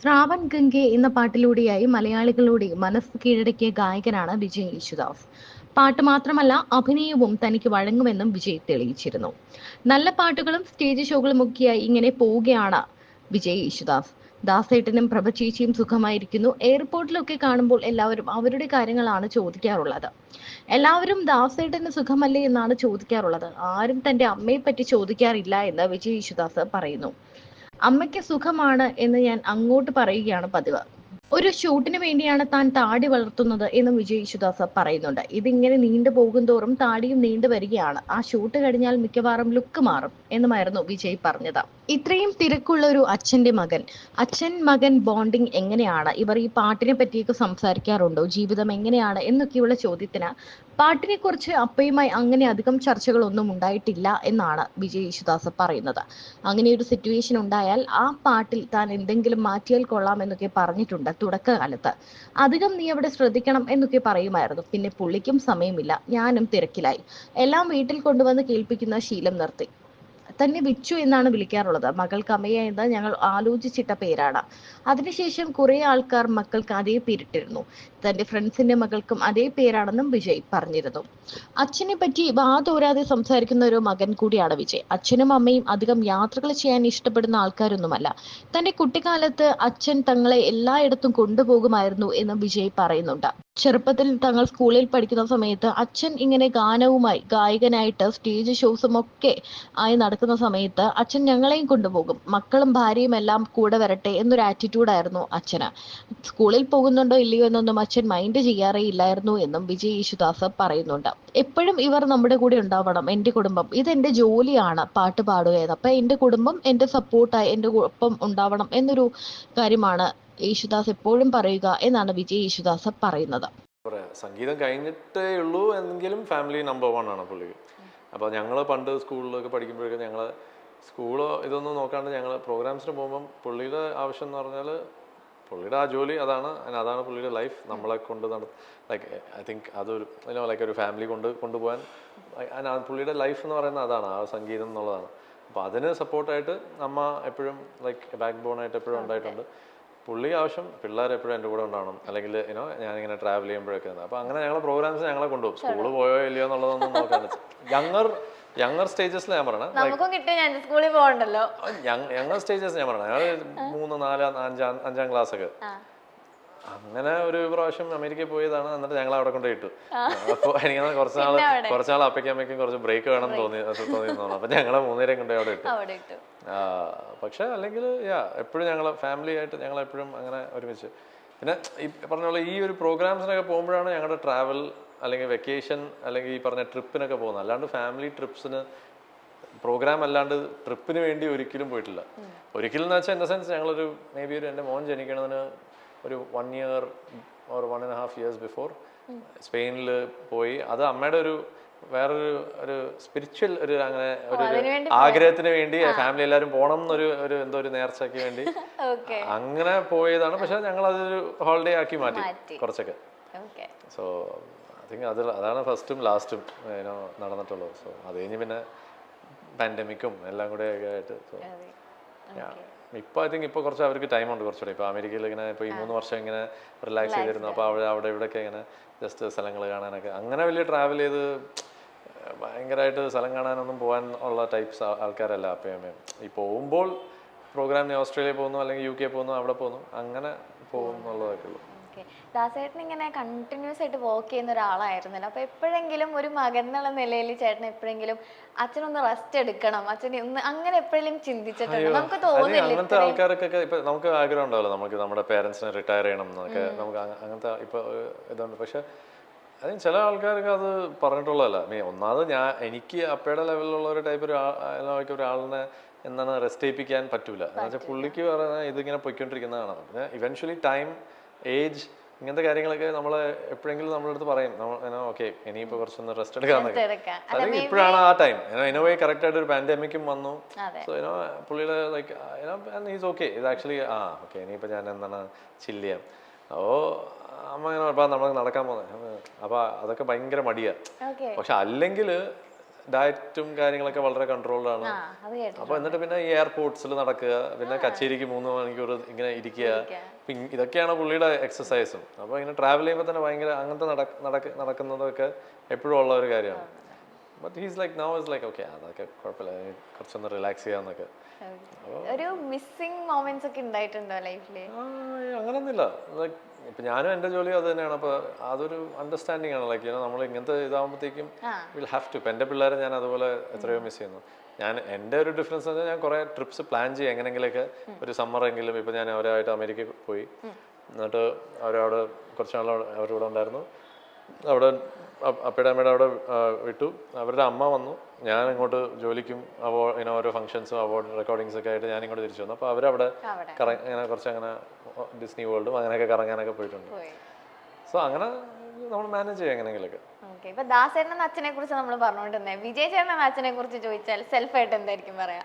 ശ്രാവൺ ഗംഗെ എന്ന പാട്ടിലൂടെയായി മലയാളികളുടെ മനസ്സ് കീഴടക്കിയ ഗായകനാണ് വിജയ് യേശുദാസ്. പാട്ട് മാത്രമല്ല, അഭിനയവും തനിക്ക് വഴങ്ങുമെന്നും വിജയ് തെളിയിച്ചിരുന്നു. നല്ല പാട്ടുകളും സ്റ്റേജ് ഷോകളും ഒക്കെയായി ഇങ്ങനെ പോവുകയാണ് വിജയ് യേശുദാസ്. ദാസേട്ടനും പ്രഭ ചേച്ചിയും സുഖമായിരിക്കുന്നു. എയർപോർട്ടിലൊക്കെ കാണുമ്പോൾ എല്ലാവരും അവരുടെ കാര്യങ്ങളാണ് ചോദിക്കാറുള്ളത്. എല്ലാവരും ദാസേട്ടന് സുഖമല്ലേ എന്നാണ് ചോദിക്കാറുള്ളത്. ആരും തന്റെ അമ്മയെ പറ്റി ചോദിക്കാറില്ല എന്ന് വിജയ് യേശുദാസ് പറയുന്നു. അമ്മയ്ക്ക് സുഖമാണ് എന്ന് ഞാൻ അങ്ങോട്ട് പറയുകയാണ് പതിവ്. ഒരു ഷൂട്ടിന് വേണ്ടിയാണ് താൻ താടി വളർത്തുന്നത് എന്നും വിജയ് യേശുദാസ് പറയുന്നുണ്ട്. ഇതിങ്ങനെ നീണ്ടു പോകുന്തോറും താടിയും നീണ്ടു വരികയാണ്. ആ ഷൂട്ട് കഴിഞ്ഞാൽ മിക്കവാറും ലുക്ക് മാറും എന്നുമായിരുന്നു വിജയ് പറഞ്ഞത്. ഇത്രയും തിരക്കുള്ള ഒരു അച്ഛന്റെ മകൻ, അച്ഛൻ മകൻ ബോണ്ടിങ് എങ്ങനെയാണ്, ഇവർ ഈ പാട്ടിനെ പറ്റിയൊക്കെ സംസാരിക്കാറുണ്ടോ, ജീവിതം എങ്ങനെയാണ് എന്നൊക്കെയുള്ള ചോദ്യത്തിന് പാട്ടിനെ കുറിച്ച് അപ്പയുമായി അങ്ങനെ അധികം ചർച്ചകളൊന്നും ഉണ്ടായിട്ടില്ല എന്നാണ് വിജയ് യേശുദാസ് പറയുന്നത്. അങ്ങനെ ഒരു സിറ്റുവേഷൻ ഉണ്ടായാൽ ആ പാട്ടിൽ താൻ എന്തെങ്കിലും മാറ്റിയാൽ കൊള്ളാം എന്നൊക്കെ പറഞ്ഞിട്ടുണ്ട് തുടക്കകാലത്ത്. അധികം നീ അവിടെ ശ്രദ്ധിക്കണം എന്നൊക്കെ പറയുമായിരുന്നു. പിന്നെ പുള്ളിക്കും സമയമില്ല, ഞാനും തിരക്കിലായി, എല്ലാം വീട്ടിൽ കൊണ്ടുവന്ന് കേൾപ്പിക്കുന്ന ശീലം നിർത്തി. തന്നെ വിച്ചു എന്നാണ് വിളിക്കാറുള്ളത്. മകൾക്ക് അമ്മയ എന്ന് ഞങ്ങൾ ആലോചിച്ചിട്ട പേരാണ്. അതിനുശേഷം കുറെ ആൾക്കാർ മക്കൾക്ക് അതേ പേരിട്ടിരുന്നു. തന്റെ ഫ്രണ്ട്സിന്റെ മകൾക്കും അതേ പേരാണെന്നും വിജയ് പറഞ്ഞിരുന്നു. അച്ഛനെ പറ്റി വാതോരാതെ സംസാരിക്കുന്ന ഒരു മകൻ കൂടിയാണ് വിജയ്. അച്ഛനും അമ്മയും അധികം യാത്രകൾ ചെയ്യാൻ ഇഷ്ടപ്പെടുന്ന ആൾക്കാരൊന്നുമല്ല. തന്റെ കുട്ടിക്കാലത്ത് അച്ഛൻ തങ്ങളെ എല്ലായിടത്തും കൊണ്ടുപോകുമായിരുന്നു എന്നും വിജയ് പറയുന്നുണ്ട്. ചെറുപ്പത്തിൽ തങ്ങൾ സ്കൂളിൽ പഠിക്കുന്ന സമയത്ത് അച്ഛൻ ഇങ്ങനെ ഗാനവുമായി ഗായകനായിട്ട് സ്റ്റേജ് ഷോസും ഒക്കെ ആയി നടക്കുന്ന സമയത്ത് അച്ഛൻ ഞങ്ങളെയും കൊണ്ടുപോകും. മക്കളും ഭാര്യയും എല്ലാം കൂടെ വരട്ടെ എന്നൊരു ആറ്റിറ്റ്യൂഡായിരുന്നു അച്ഛന്. സ്കൂളിൽ പോകുന്നുണ്ടോ ഇല്ലയോ എന്നൊന്നും അച്ഛൻ മൈൻഡ് ചെയ്യാറേ ഇല്ലായിരുന്നു എന്നും വിജയ് യേശുദാസ് പറയുന്നുണ്ട്. എപ്പോഴും ഇവർ നമ്മുടെ കൂടെ ഉണ്ടാവണം, എന്റെ കുടുംബം, ഇതെന്റെ ജോലിയാണ് പാട്ട് പാടുക എന്ന്. അപ്പൊ എന്റെ കുടുംബം എന്റെ സപ്പോർട്ടായി എന്റെ ഒപ്പം ഉണ്ടാവണം എന്നൊരു കാര്യമാണ് യേശുദാസ് എപ്പോഴും പറയുക എന്നാണ് വിജയ് യേശുദാസ് പറയുന്നത്. സംഗീതം കഴിഞ്ഞിട്ടേ ഉള്ളൂ എന്നെങ്കിലും ഫാമിലി നമ്പർ 1 ആണ് പുള്ളിക്ക്. അപ്പോൾ ഞങ്ങൾ പണ്ട് സ്കൂളിലൊക്കെ പഠിക്കുമ്പോഴൊക്കെ ഞങ്ങൾ സ്കൂളോ ഇതൊന്നും നോക്കാണ്ട് ഞങ്ങൾ പ്രോഗ്രാംസിന് പോകുമ്പം പുള്ളിയുടെ ആവശ്യം എന്ന് പറഞ്ഞാൽ പുള്ളിയുടെ ആ ജോലി അതാണ്, അതാണ് പുള്ളിയുടെ ലൈഫ്. നമ്മളെ കൊണ്ട് ലൈക്ക് ഐ തിങ്ക് അതൊരു ലൈക്ക് ഒരു ഫാമിലി കൊണ്ടുപോകാൻ പുള്ളിയുടെ ലൈഫ് എന്ന് പറയുന്നത് അതാണ്, ആ സംഗീതം എന്നുള്ളതാണ്. അപ്പോൾ അതിന് സപ്പോർട്ടായിട്ട് അമ്മ എപ്പോഴും ലൈക്ക് ബാക്ക് ബോണായിട്ട് എപ്പോഴും ഉണ്ടായിട്ടുണ്ട്. പുള്ളി ആവശ്യം പിള്ളേർ എപ്പോഴും എൻ്റെ കൂടെ ഉണ്ടാവണം, അല്ലെങ്കിൽ ഞാനിങ്ങനെ ട്രാവൽ ചെയ്യുമ്പോഴൊക്കെ. അപ്പോൾ അങ്ങനെ ഞങ്ങൾ പ്രോഗ്രാംസ് ഞങ്ങളെ കൊണ്ടുപോകും. സ്കൂളിൽ പോയോ ഇല്ലയോ എന്നുള്ളതൊന്നും നോക്കാൻ യങ്ങർ സ്റ്റേജസിൽ ഞാൻ പറയണേ, യങ്ങർ സ്റ്റേജസ് ഞാൻ പറയണേ, ഞങ്ങൾ 3, 4, 5, 5 ക്ലാസ്സൊക്കെ അങ്ങനെ ഒരു പ്രാവശ്യം അമേരിക്കയിൽ പോയതാണ്. എന്നിട്ട് ഞങ്ങൾ അവിടെ കൊണ്ട് ഇട്ടു. അപ്പോൾ എനിക്ക് കുറച്ചാൾ അപ്പയ്ക്കും കുറച്ച് ബ്രേക്ക് വേണം തോന്നിയിരുന്നു. അപ്പൊ ഞങ്ങളെ 3 പേരെയും കൊണ്ട് അവിടെ ഇട്ടു. പക്ഷെ അല്ലെങ്കിൽ എപ്പോഴും ഞങ്ങൾ ഫാമിലി ആയിട്ട് ഞങ്ങൾ എപ്പോഴും അങ്ങനെ ഒരുമിച്ച്. പിന്നെ ഈ പറഞ്ഞ പോലെ ഈ ഒരു പ്രോഗ്രാംസിനൊക്കെ പോകുമ്പോഴാണ് ഞങ്ങളുടെ ട്രാവൽ അല്ലെങ്കിൽ വെക്കേഷൻ അല്ലെങ്കിൽ ഈ പറഞ്ഞ ട്രിപ്പിനൊക്കെ പോകുന്നത്. അല്ലാണ്ട് ഫാമിലി ട്രിപ്സിന് പ്രോഗ്രാം അല്ലാണ്ട് ട്രിപ്പിന് വേണ്ടി ഒരിക്കലും പോയിട്ടില്ല. ഒരിക്കലും എന്ന് വെച്ചാൽ ഇൻ ദ സെൻസ് ഞങ്ങളൊരു മേ ബി എൻ്റെ മോൻ ജനിക്കണതിന് ഒരു 1 year or 1.5 years ബിഫോർ സ്പെയിനിൽ പോയി. അത് അമ്മയുടെ വേറൊരു സ്പിരിച്വൽ അങ്ങനെ ഒരു ആഗ്രഹത്തിന് വേണ്ടി ഫാമിലി എല്ലാവരും പോകണം എന്നൊരു എന്തോ ഒരു നേർച്ചയ്ക്ക് വേണ്ടി അങ്ങനെ പോയതാണ്. പക്ഷെ ഞങ്ങൾ അതൊരു ഹോളിഡേ ആക്കി മാറ്റി കുറച്ചൊക്കെ. സോ ഐ തിങ്ക് അതാണ് ഫസ്റ്റും ലാസ്റ്റും നടന്നിട്ടുള്ളത്. സോ അത് കഴിഞ്ഞ് പിന്നെ പാൻഡമിക്കും എല്ലാം കൂടെ ഒക്കെ ആയിട്ട്. സോ ഇപ്പോൾ ഐ തിങ്ക് ഇപ്പോൾ കുറച്ച് അവർക്ക് ടൈമുണ്ട് കുറച്ചുകൂടെ. ഇപ്പോൾ അമേരിക്കയിൽ ഇങ്ങനെ ഇപ്പോൾ ഈ 3 വർഷം ഇങ്ങനെ റിലാക്സ് ചെയ്തിരുന്നു. അപ്പോൾ അവിടെ ഇവിടെയൊക്കെ ഇങ്ങനെ ജസ്റ്റ് സ്ഥലങ്ങൾ കാണാനൊക്കെ അങ്ങനെ വലിയ ട്രാവൽ ചെയ്ത് ഭയങ്കരമായിട്ട് സ്ഥലം കാണാനൊന്നും പോകാൻ ഉള്ള ടൈപ്സ് ആൾക്കാരല്ല അപ്പയും അമ്മയും. ഈ പോകുമ്പോൾ പ്രോഗ്രാമിന് ഓസ്ട്രേലിയ പോകുന്നു അല്ലെങ്കിൽ UK പോകുന്നു, അവിടെ പോകുന്നു, അങ്ങനെ പോകും എന്നുള്ളതൊക്കെ ഉള്ളൂ. ദാസേട്ടൻ ഇങ്ങനെ കണ്ടിന്യൂസ് ആയിട്ട് വർക്ക് ചെയ്യുന്ന ഒരാളായിരുന്നല്ലോ. അപ്പൊ എപ്പോഴെങ്കിലും ഒരു മകൻ എന്നുള്ള നിലയിൽ ചേട്ടൻ എപ്പോഴെങ്കിലും അച്ഛനൊന്ന് റെസ്റ്റ് എടുക്കണം, അച്ഛനെ ഒന്ന് അങ്ങനെ എപ്പോഴെങ്കിലും ചിന്തിച്ചിട്ടുണ്ടോ? നമുക്ക് തോന്നുന്നില്ല അങ്ങനത്തെ ആൾക്കാർക്കൊക്കെ ഇപ്പൊ നമുക്ക് ആഗ്രഹം ഉണ്ടാവല്ലോ, നമുക്ക് നമ്മുടെ പേരൻസിനെ റിട്ടയർ ചെയ്യണം എന്നൊക്കെ. നമുക്ക് അങ്ങനത്തെ ഇപ്പൊ ഇതുണ്ട്. പക്ഷെ അതിന് ചില ആൾക്കാർക്ക് അത് പറഞ്ഞിട്ടുള്ളതല്ല. ഒന്നാമത് എനിക്ക് അപ്പയുടെ ലെവലിലുള്ള ഒരു ടൈപ്പ് ഒരാളിനെ എന്താണ് റെസ്റ്റ് ചെയ്യിപ്പിക്കാൻ പറ്റൂല. എന്ന് വെച്ചാൽ പുള്ളിക്ക് പറഞ്ഞാൽ ഇതിങ്ങനെ പൊയ്ക്കൊണ്ടിരിക്കുന്നതാണ്. പിന്നെ ഇവൻച്വലി ടൈം, ഏജ്, ഇങ്ങനത്തെ കാര്യങ്ങളൊക്കെ നമ്മൾ എപ്പോഴെങ്കിലും നമ്മുടെ അടുത്ത് പറയും, ഓക്കെ ഇനിയിപ്പോൾ കുറച്ചൊന്ന് റെസ്റ്റ് എടുക്കാന്നൊക്കെ. അത് ഇപ്പോഴാണ് ആ ടൈം. ഇനോവേ കറക്റ്റ് ആയിട്ട് ഒരു പാൻഡമിക്കും വന്നു. സോ പുള്ളിയുടെ ലൈക്ക് ഈസ് ഓക്കെ, ഇത് ആക്ച്വലി ഓക്കെ ഇനിയിപ്പോൾ ഞാൻ എന്താണ് ചില്ല് ചെയ്യാം. അപ്പോൾ അമ്മ ഇങ്ങനെ പറഞ്ഞാൽ നമ്മൾ നടക്കാൻ പോകുന്നത്. അപ്പോൾ അതൊക്കെ ഭയങ്കര മടിയാണ്. പക്ഷെ അല്ലെങ്കിൽ ഡയറ്റും കാര്യങ്ങളൊക്കെ വളരെ കൺട്രോൾഡ് ആണ്. ആ അത് കേട്ടു. അപ്പൊ എന്നിട്ട് പിന്നെ ഈ എയർപോർട്ട്സിൽ നടക്കുക, പിന്നെ കച്ചേരിക്ക് 3 മണിക്കൂർ ഇങ്ങനെ ഇരിക്കുക, ഇതൊക്കെയാണ് പുള്ളിയുടെ എക്സസൈസും. അപ്പൊ ഇങ്ങനെ ട്രാവൽ ചെയ്യുമ്പോൾ തന്നെ ഭയങ്കര അങ്ങനത്തെ നടക്കുന്നതൊക്കെ എപ്പോഴും ഉള്ള ഒരു കാര്യമാണ്. But he's like now is like okay അതൊക്കെ കുഴപ്പമില്ല, കുറച്ചൊന്ന് റിലാക്സ് ചെയ്യാന്നൊക്കെ. ഒരു മിസ്സിംഗ് മൊമെന്റ്സ് ഒക്കെ ഉണ്ടായിട്ടുണ്ടോ ലൈഫില്? അങ്ങനൊന്നുമില്ല. ലൈക്ക് ഇപ്പൊ ഞാനും എന്റെ ജോലി അത് തന്നെയാണ്. അപ്പൊ അതൊരു അണ്ടർസ്റ്റാൻഡിങ് ആണ്. ലൈക്ക് നമ്മൾ ഇങ്ങനത്തെ ഇതാകുമ്പോഴത്തേക്കും വിൽ ഹാവ് ടു. ഇപ്പൊ എന്റെ പിള്ളേരെ ഞാൻ അതുപോലെ എത്രയോ മിസ് ചെയ്യുന്നു. ഞാൻ എൻ്റെ ഒരു ഡിഫറൻസ് എന്ന് വെച്ചാൽ ഞാൻ കുറെ ട്രിപ്സ് പ്ലാൻ ചെയ്യും എങ്ങനെയെങ്കിലൊക്കെ. ഒരു സമ്മറെങ്കിലും ഇപ്പൊ ഞാൻ അവരായിട്ട് അമേരിക്കയിൽ പോയി, എന്നിട്ട് അവരവിടെ കുറച്ച് നാൾ അവരുടെ കൂടെ ഉണ്ടായിരുന്നു. അവിടെ അപ്പയുടെ അമ്മയുടെ അവിടെ വിട്ടു. അവരുടെ അമ്മ വന്നു, ഞാൻ ഇങ്ങോട്ട് ജോലിക്കും ഇങ്ങനെ ഓരോ ഫംഗ്ഷൻസും അവാർഡ് റെക്കോർഡിങ്സ് ഒക്കെ ആയിട്ട് ഞാൻ ഇങ്ങോട്ട് തിരിച്ചു വന്നു. അപ്പോൾ അവരവിടെ ഇങ്ങനെ കുറച്ച് അങ്ങനെ ഡിസ്നി വേൾഡും അങ്ങനെയൊക്കെ കറങ്ങാനൊക്കെ പോയിട്ടുണ്ട്. സോ അങ്ങനെ നമ്മൾ മാനേജ് ചെയ്യും എങ്ങനെയെങ്കിലൊക്കെ. ഇപ്പൊ ദാസേട്ടൻ അച്ഛനെ കുറിച്ച് നമ്മൾ പറഞ്ഞുകൊണ്ടിരുന്നേ, വിജയ് ചേട്ടൻ അച്ഛനെ കുറിച്ച് ചോദിച്ചാൽ സെൽഫായിട്ട് എന്തായിരിക്കും പറയാ?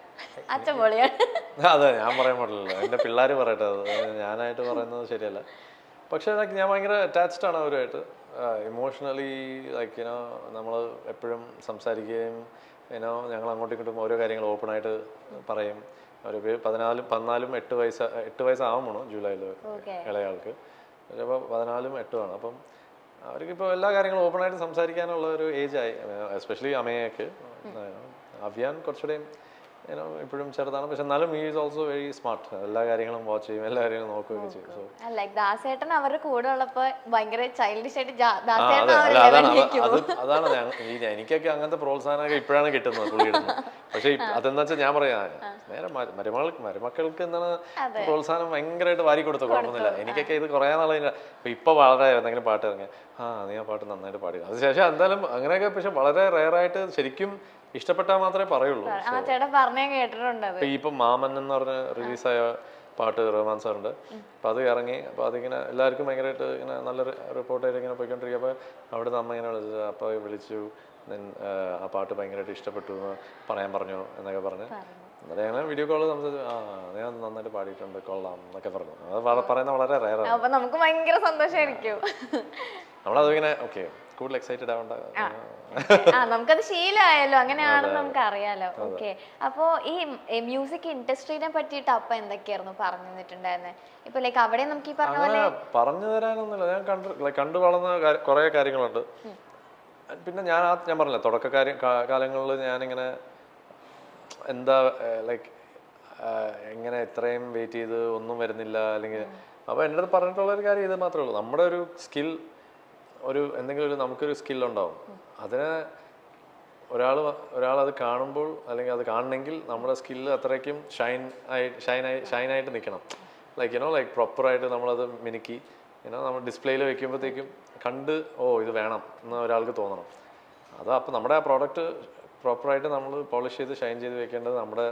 അച്ഛൻ പൊളിയാണ്. അതെ, ഞാൻ പറയാൻ പാടില്ലല്ലോ, എൻ്റെ പിള്ളേർ പറയട്ടെ, അത് ഞാനായിട്ട് പറയുന്നത് ശരിയല്ല. പക്ഷേ ലൈക്ക് ഞാൻ ഭയങ്കര അറ്റാച്ച്ഡ് ആണ് അവരുമായിട്ട്. ഇമോഷണലി ലൈക്ക് യുനോ നമ്മൾ എപ്പോഴും സംസാരിക്കുകയും ഞങ്ങൾ അങ്ങോട്ടും ഇങ്ങോട്ടും ഓരോ കാര്യങ്ങൾ ഓപ്പണായിട്ട് പറയും. ഒരു 14 8 വയസ്സാവുമ്പോൾ ജൂലൈയിൽ ഇളയാൾക്ക്, അപ്പോൾ 14 8 അപ്പം അവർക്കിപ്പോൾ എല്ലാ കാര്യങ്ങളും ഓപ്പണായിട്ട് സംസാരിക്കാനുള്ള ഒരു ഏജായി. എസ്പെഷ്യലി അമ്മയൊക്കെ. അവിയാൻ കുറച്ചുകൂടെയും ഇപ്പോഴും ചെറുതാണ്, പക്ഷെ എന്നാലും he is also very smart. എല്ലാ കാര്യങ്ങളും വാച്ച് ചെയ്യും, എല്ലാ കാര്യങ്ങളും നോക്കുകയൊക്കെ ചെയ്യും. സോ ലൈക് ദാസേട്ടൻ അവരുടെ കൂടെ ഉള്ളപ്പോ ഭയങ്കര ചൈൽഡിഷ് ആയിട്ട് അതാണ് എനിക്കൊക്കെ അങ്ങനത്തെ പ്രോത്സാഹനമൊക്കെ ഇപ്പോഴാണ് കിട്ടുന്നത് പുള്ളിയിടുന്നത്. പക്ഷെ അതെന്താ വെച്ചാൽ ഞാൻ പറയാ നേരെ മരുമക്കൾക്ക് എന്താണ് പ്രോത്സാഹനം ഭയങ്കരമായിട്ട് വാരി കൊടുത്തു, കുഴപ്പമൊന്നുമില്ല. എനിക്കൊക്കെ ഇത് കുറേ നാളെ ഇപ്പൊ വളരെ എന്തെങ്കിലും പാട്ട് ഇറങ്ങിയ നീ ആ പാട്ട് നന്നായിട്ട് പാടി, അത് ശേഷം എന്തായാലും അങ്ങനെയൊക്കെ. പക്ഷെ വളരെ റെയറായിട്ട് ശരിക്കും ഇഷ്ടപ്പെട്ടാൽ മാത്രമേ പറയുള്ളൂ. ഇപ്പൊ മാമൻ എന്ന് പറഞ്ഞ റിലീസായ പാട്ട് റഹ്മാൻ സാറിന്റെ, അപ്പൊ അത് ഇറങ്ങി. അപ്പൊ അതിങ്ങനെ എല്ലാവർക്കും ഭയങ്കരമായിട്ട് ഇങ്ങനെ നല്ല റിപ്പോർട്ടായിട്ട് ഇങ്ങനെ പോയിക്കൊണ്ടിരിക്കുക. അപ്പൊ അവിടെ നിന്ന് അമ്മ ഇങ്ങനെ വിളിച്ചു, അപ്പൊ വിളിച്ചു, ആ പാട്ട് ഭയങ്കരമായിട്ട് ഇഷ്ടപ്പെട്ടു എന്ന് പറയാൻ പറഞ്ഞു എന്നൊക്കെ പറഞ്ഞ്. എന്നിട്ട് ഞങ്ങൾ വീഡിയോ കോള് സംസാരിച്ചു, ഞാൻ നന്നായിട്ട് പാടിയിട്ടുണ്ട്, കൊള്ളാം എന്നൊക്കെ പറഞ്ഞു. അത് പറയുന്നത് വളരെ റെയറാണ്. നമുക്ക് ഭയങ്കര സന്തോഷമായിരിക്കും. നമ്മളതിങ്ങനെ ഓക്കെ കൂടുതൽ എക്സൈറ്റഡ് ആവണ്ട, നമുക്കത് ശീലമായല്ലോ, അങ്ങനെയാണെന്ന് നമുക്ക് അറിയാലോ. ഓക്കെ, അപ്പോ ഈ മ്യൂസിക് ഇൻഡസ്ട്രീനെ പറ്റിയിട്ട് അപ്പൊ എന്തൊക്കെയായിരുന്നു പറഞ്ഞു തന്നിട്ടുണ്ടായിരുന്നെ? ഇപ്പൊ ലൈക്ക് അവിടെ നമുക്ക് ഈ പറഞ്ഞ പോലെ പറഞ്ഞു തരാനൊന്നുമില്ല. ഞാൻ കണ്ടു വളർന്ന കുറെ കാര്യങ്ങളുണ്ട്. പിന്നെ ഞാൻ പറഞ്ഞില്ല, കാലങ്ങളിൽ ഞാനിങ്ങനെ എന്താ ലൈക്ക് എങ്ങനെ ഇത്രയും വെയിറ്റ് ചെയ്ത് ഒന്നും വരുന്നില്ല അല്ലെങ്കിൽ. അപ്പോൾ എൻ്റെ അടുത്ത് പറഞ്ഞിട്ടുള്ളൊരു കാര്യം ഇത് മാത്രമേ ഉള്ളൂ, നമ്മുടെ ഒരു സ്കിൽ, എന്തെങ്കിലും നമുക്കൊരു സ്കില്ലുണ്ടാവും. അതിനെ ഒരാൾ അത് കാണുമ്പോൾ അല്ലെങ്കിൽ അത് കാണണമെങ്കിൽ നമ്മുടെ സ്കില്ല് അത്രയ്ക്കും ഷൈനായിട്ട് നിൽക്കണം. ലൈക്ക് പ്രോപ്പറായിട്ട് നമ്മളത് മിനുക്കി നമ്മൾ ഡിസ്പ്ലേയിൽ വെക്കുമ്പോഴത്തേക്കും കണ്ട് ഇത് വേണം എന്ന് ഒരാൾക്ക് തോന്നണം. അപ്പോൾ നമ്മുടെ ആ പ്രോഡക്റ്റ് പ്രോപ്പറായിട്ട് നമ്മൾ പോളിഷ് ചെയ്ത് ഷൈൻ ചെയ്ത് വെക്കേണ്ടത് നമ്മുടെ